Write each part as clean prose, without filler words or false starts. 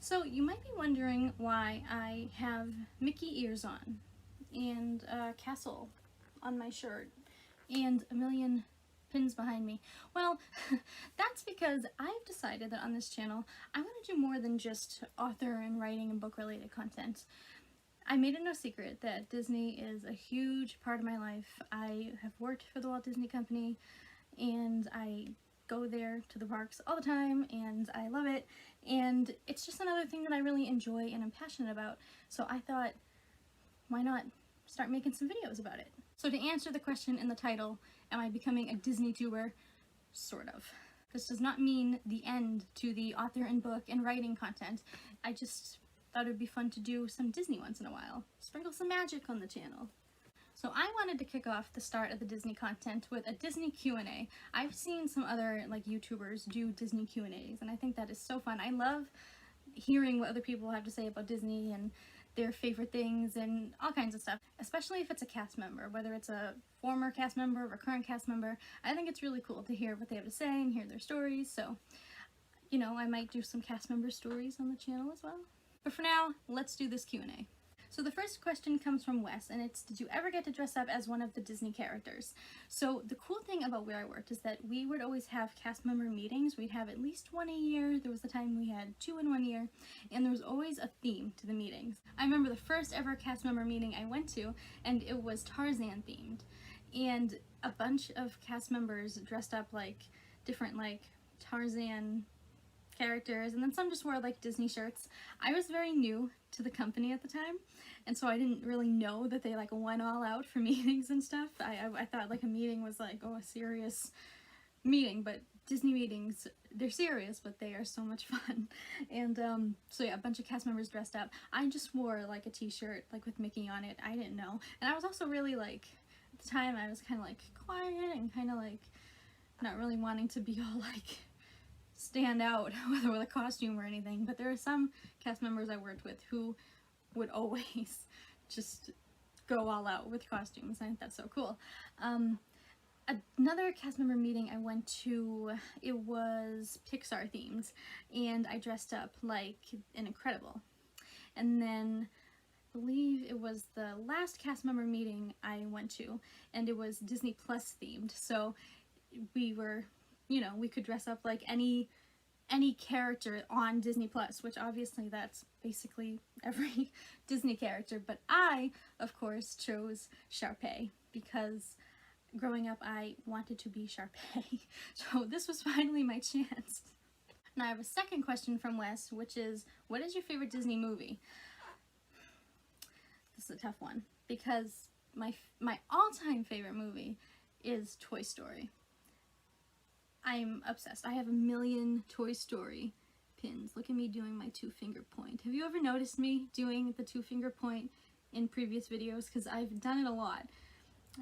So you might be wondering why I have Mickey ears on, and a castle on my shirt, and a million pins behind me. Well, that's because I've decided that on this channel I want to do more than just author and writing and book related content. I made it no secret that Disney is a huge part of my life. I have worked for the Walt Disney Company, and I go there to the parks all the time, and I love it, and it's just another thing that I really enjoy and am passionate about. So I thought, why not start making some videos about it? So to answer the question in the title, am I becoming a Disneytuber? Sort of. This does not mean the end to the author and book and writing content. I just thought it would be fun to do some Disney once in a while. Sprinkle some magic on the channel. So I wanted to kick off the start of the Disney content with a Disney Q&A. I've seen some other YouTubers do Disney Q&As, and I think that is so fun. I love hearing what other people have to say about Disney and their favorite things and all kinds of stuff, especially if it's a cast member, whether it's a former cast member or a current cast member. I think it's really cool to hear what they have to say and hear their stories. So, you know, I might do some cast member stories on the channel as well. But for now, let's do this Q&A. So the first question comes from Wes, and it's, did you ever get to dress up as one of the Disney characters? So the cool thing about where I worked is that we would always have cast member meetings. We'd have at least one a year. There was a time we had 2 in 1 year, and there was always a theme to the meetings. I remember the first ever cast member meeting I went to, and it was Tarzan themed. And a bunch of cast members dressed up like different Tarzan characters, and then some just wore Disney shirts. I was very new to the company at the time, and so I didn't really know that they went all out for meetings and stuff. I thought a meeting was a serious meeting, but Disney meetings, they're serious, but they are so much fun. And so yeah, a bunch of cast members dressed up. I just wore a t-shirt with Mickey on it. I didn't know, and I was also really at the time I was kind of quiet and kind of not really wanting to be all stand out whether with a costume or anything, but there are some cast members I worked with who would always just go all out with costumes. I think that's so cool. Another cast member meeting I went to, it was Pixar themed, and I dressed up like an Incredible. And then I believe it was the last cast member meeting I went to, and it was Disney Plus themed, so we were, we could dress up like any character on Disney Plus, which obviously that's basically every Disney character, but I, of course, chose Sharpay because growing up I wanted to be Sharpay. So this was finally my chance. Now I have a second question from Wes, which is, what is your favorite Disney movie? This is a tough one because my all-time favorite movie is Toy Story. I'm obsessed. I have a million Toy Story pins. Look at me doing my 2-finger point. Have you ever noticed me doing the 2-finger point in previous videos? Because I've done it a lot.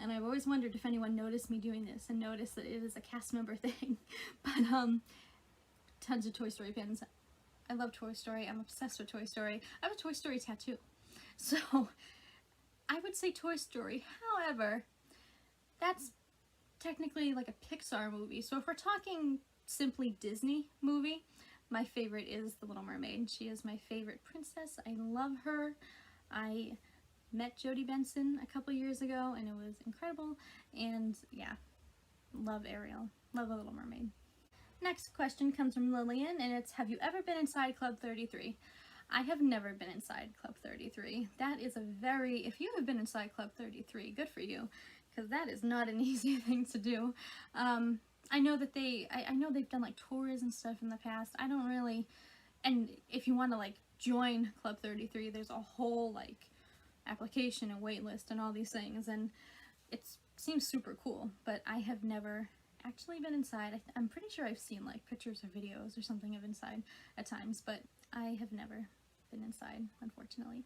And I've always wondered if anyone noticed me doing this and noticed that it is a cast member thing. But tons of Toy Story pins. I love Toy Story. I'm obsessed with Toy Story. I have a Toy Story tattoo. So I would say Toy Story. However, that's technically a Pixar movie, so if we're talking simply Disney movie, my favorite is The Little Mermaid. She is my favorite princess. I love her. I met Jodie Benson a couple years ago, and it was incredible, and yeah, love Ariel. Love The Little Mermaid. Next question comes from Lillian, and it's, have you ever been inside Club 33? I have never been inside Club 33. That is a very, if you have been inside Club 33, good for you, because that is not an easy thing to do. I know that I know they've done tours and stuff in the past. I don't really, and if you want to join Club 33, there's a whole application and wait list and all these things, and it seems super cool, but I have never actually been inside. I'm pretty sure I've seen pictures or videos or something of inside at times, but I have never been inside, unfortunately.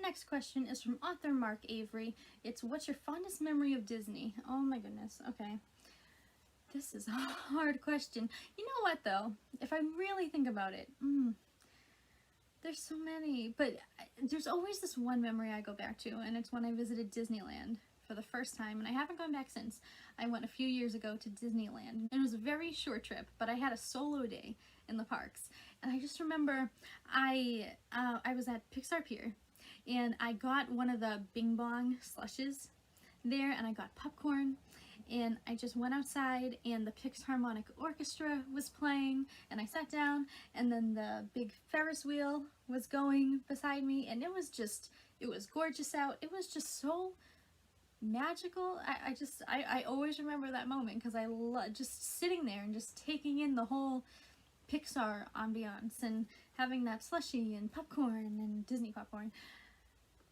Next question is from author Mark Avery. It's, what's your fondest memory of Disney? Oh my goodness, okay. This is a hard question. You know what though? If I really think about it, there's so many, but there's always this one memory I go back to, and it's when I visited Disneyland for the first time, and I haven't gone back since. I went a few years ago to Disneyland. It was a very short trip, but I had a solo day in the parks, And I just remember I was at Pixar Pier, and I got one of the Bing Bong slushes there, and I got popcorn, and I just went outside, and the Philharmonic Orchestra was playing, and I sat down, and then the big Ferris wheel was going beside me, and it was gorgeous out. It was just so magical. I always remember that moment because I love just sitting there and just taking in the whole Pixar ambiance and having that slushie and popcorn and Disney popcorn.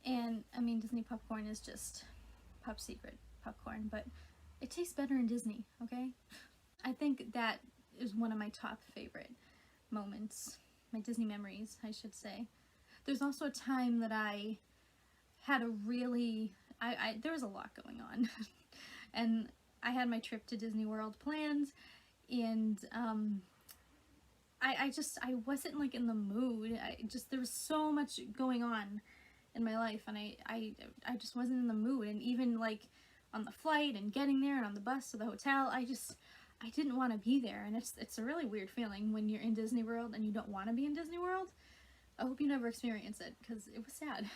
And I mean, Disney popcorn is just Pop Secret popcorn, but it tastes better in Disney, okay? I think that is one of my top favorite moments, my Disney memories, I should say. There's also a time that I had a really, there was a lot going on, and I had my trip to Disney World planned, and I wasn't like in the mood. There was so much going on in my life, and I just wasn't in the mood. And even like on the flight and getting there and on the bus to the hotel, I didn't want to be there. And it's a really weird feeling when you're in Disney World and you don't want to be in Disney World. I hope you never experience it because it was sad.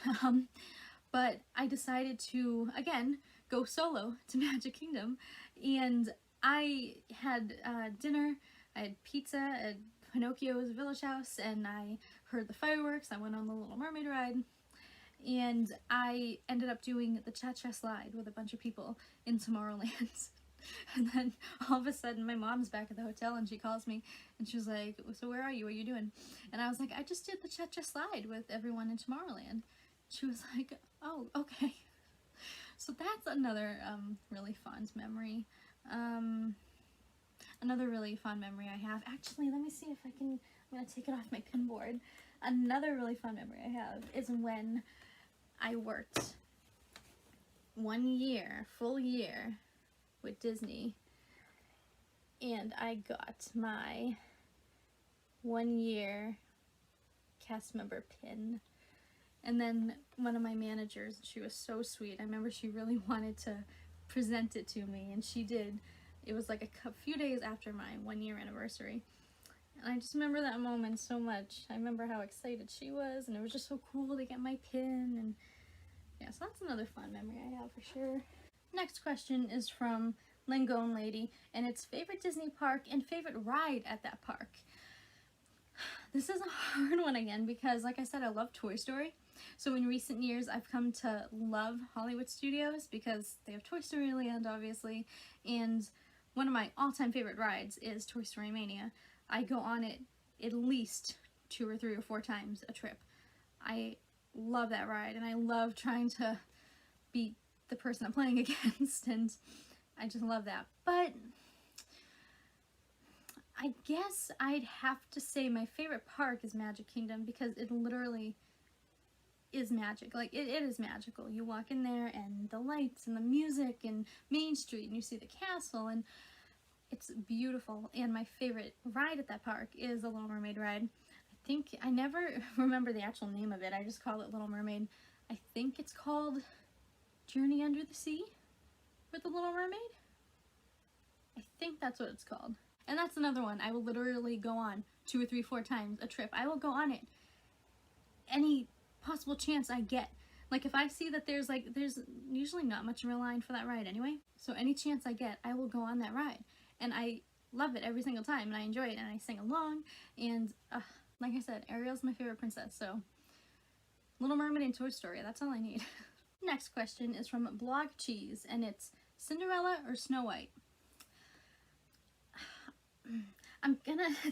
But I decided to, again, go solo to Magic Kingdom, and I had dinner. I had pizza at Pinocchio's Village House, and I heard the fireworks. I went on the Little Mermaid ride, and I ended up doing the Cha-Cha slide with a bunch of people in Tomorrowland. And then all of a sudden my mom's back at the hotel, and she calls me and she was like, "So where are you? What are you doing?" And I was like, "I just did the Cha-Cha slide with everyone in Tomorrowland." She was like, "Oh, okay." So that's another really fond memory. Another really fond memory I have, actually, let me see if I can, I'm going to take it off my pin board. Another really fond memory I have is when I worked 1 year, full year, with Disney, and I got my 1 year cast member pin. And then one of my managers, she was so sweet, I remember she really wanted to present it to me, and she did. It was like a few days after my 1 year anniversary, and I just remember that moment so much. I remember how excited she was, and it was just so cool to get my pin. And yeah, so that's another fun memory I have for sure. Next question is from Langone Lady, and it's favorite Disney park and favorite ride at that park. This is a hard one again because, like I said, I love Toy Story. So in recent years, I've come to love Hollywood Studios because they have Toy Story Land, obviously, and one of my all-time favorite rides is Toy Story Mania. I go on it at least 2 or 3 or 4 times a trip. I love that ride, and I love trying to beat the person I'm playing against, and I just love that. But I guess I'd have to say my favorite park is Magic Kingdom because it literally is magic. Like, it is magical. You walk in there and the lights and the music and Main Street, and you see the castle, and it's beautiful. And my favorite ride at that park is the Little Mermaid ride. I never remember the actual name of it. I just call it Little Mermaid. I think it's called Journey Under the Sea with the Little Mermaid. I think that's what it's called. And that's another one I will literally go on 2 or 3, 4 times a trip. I will go on it any possible chance I get. Like, if I see that there's usually not much of a line for that ride anyway, so any chance I get, I will go on that ride. And I love it every single time, and I enjoy it, and I sing along, and like I said, Ariel's my favorite princess, so Little Mermaid and Toy Story, that's all I need. Next question is from Blog Cheese, and it's Cinderella or Snow White?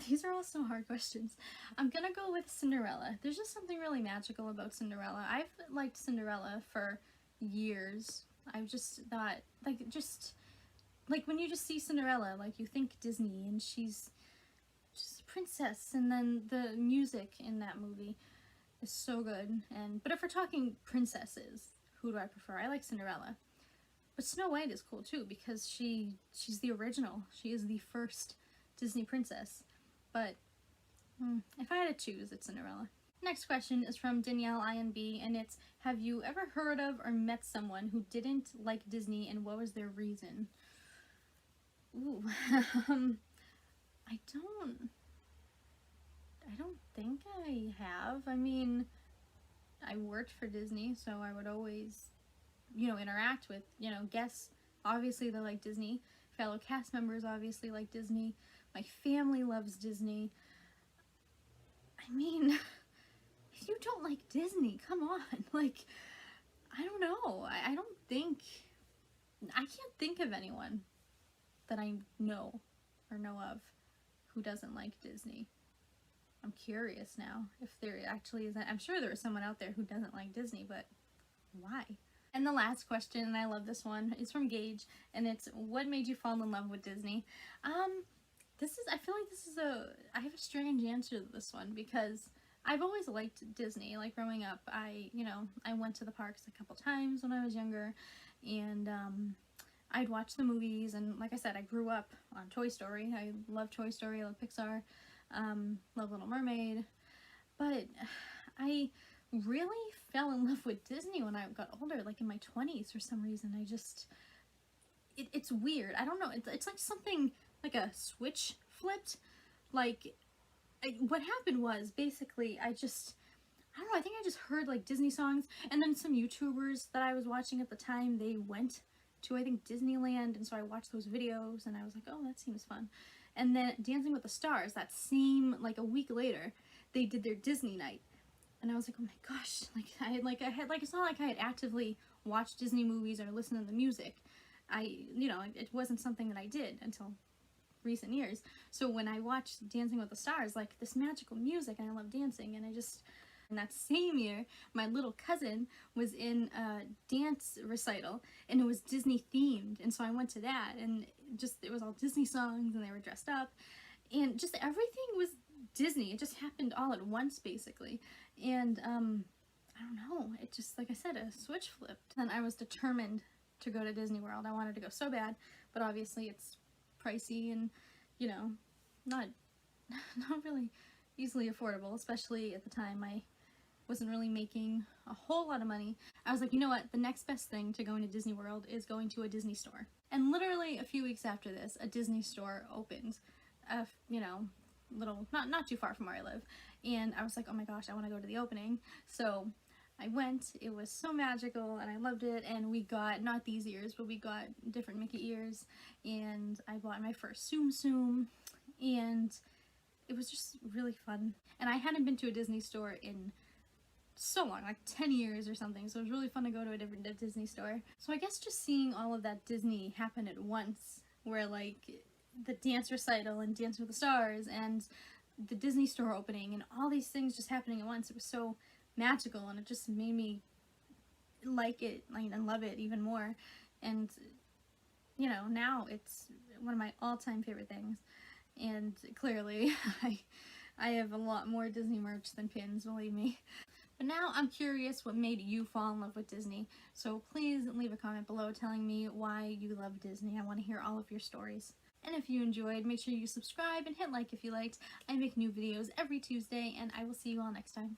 These are all so hard questions. I'm gonna go with Cinderella. There's just something really magical about Cinderella. I've liked Cinderella for years. I've just thought, like when you just see Cinderella, like you think Disney, and she's just a princess, and then the music in that movie is so good. But if we're talking princesses, who do I prefer? I like Cinderella. But Snow White is cool too because she's the original. She is the first Disney princess. But if I had to choose, it's Cinderella. Next question is from Danielle INB, and it's, have you ever heard of or met someone who didn't like Disney, and what was their reason? Ooh, I I don't think I have. I mean, I worked for Disney, so I would always, interact with, guests. Obviously, they like Disney. Fellow cast members obviously like Disney. My family loves Disney. I mean, if you don't like Disney, come on. Like, I don't know. I can't think of anyone that I know or know of who doesn't like Disney. I'm curious now if there actually is. I'm sure there is someone out there who doesn't like Disney, but why? And the last question, and I love this one, is from Gage, and it's, what made you fall in love with Disney? I feel like I have a strange answer to this one, because I've always liked Disney. Like, growing up, I went to the parks a couple times when I was younger, and I'd watch the movies, and like I said, I grew up on Toy Story. I love Toy Story, I love Pixar, love Little Mermaid, but I really fell in love with Disney when I got older, like in my 20s for some reason. It's weird. I don't know. It's like something, like a switch flipped. Like, what happened was, basically, I don't know, I think I just heard like Disney songs, and then some YouTubers that I was watching at the time, they went to, I think, Disneyland, and so I watched those videos, and I was like, oh, that seems fun. And then Dancing with the Stars, that same, like a week later, they did their Disney night. And I was like, oh my gosh, it's not like I had actively watched Disney movies or listened to the music. It wasn't something that I did until recent years. So when I watched Dancing with the Stars, like, this magical music, and I love dancing, and in that same year, my little cousin was in a dance recital, and it was Disney themed, and so I went to that, and it was all Disney songs, and they were dressed up, and just everything was Disney. It just happened all at once, basically. And I don't know, it just, like I said, a switch flipped. And I was determined to go to Disney World. I wanted to go so bad, but obviously it's pricey and, not really easily affordable, especially at the time. I wasn't really making a whole lot of money. I was like, you know what, the next best thing to going to Disney World is going to a Disney store. And literally a few weeks after this, a Disney store opened, not too far from where I live, and I was like, oh my gosh, I want to go to the opening. So I went. It was so magical, and I loved it. And we got, not these ears, but we got different Mickey ears, and I bought my first Tsum Tsum, and it was just really fun. And I hadn't been to a Disney store in so long, like 10 years or something, so it was really fun to go to a different Disney store. So I guess just seeing all of that Disney happen at once, where like the dance recital and Dance with the Stars and the Disney store opening and all these things just happening at once, it was so magical, and it just made me like it, and love it even more. And now it's one of my all-time favorite things, and clearly I have a lot more Disney merch than pins, believe me. But now I'm curious what made you fall in love with Disney, so please leave a comment below telling me why you love Disney. I want to hear all of your stories. And if you enjoyed, make sure you subscribe and hit like if you liked. I make new videos every Tuesday, and I will see you all next time.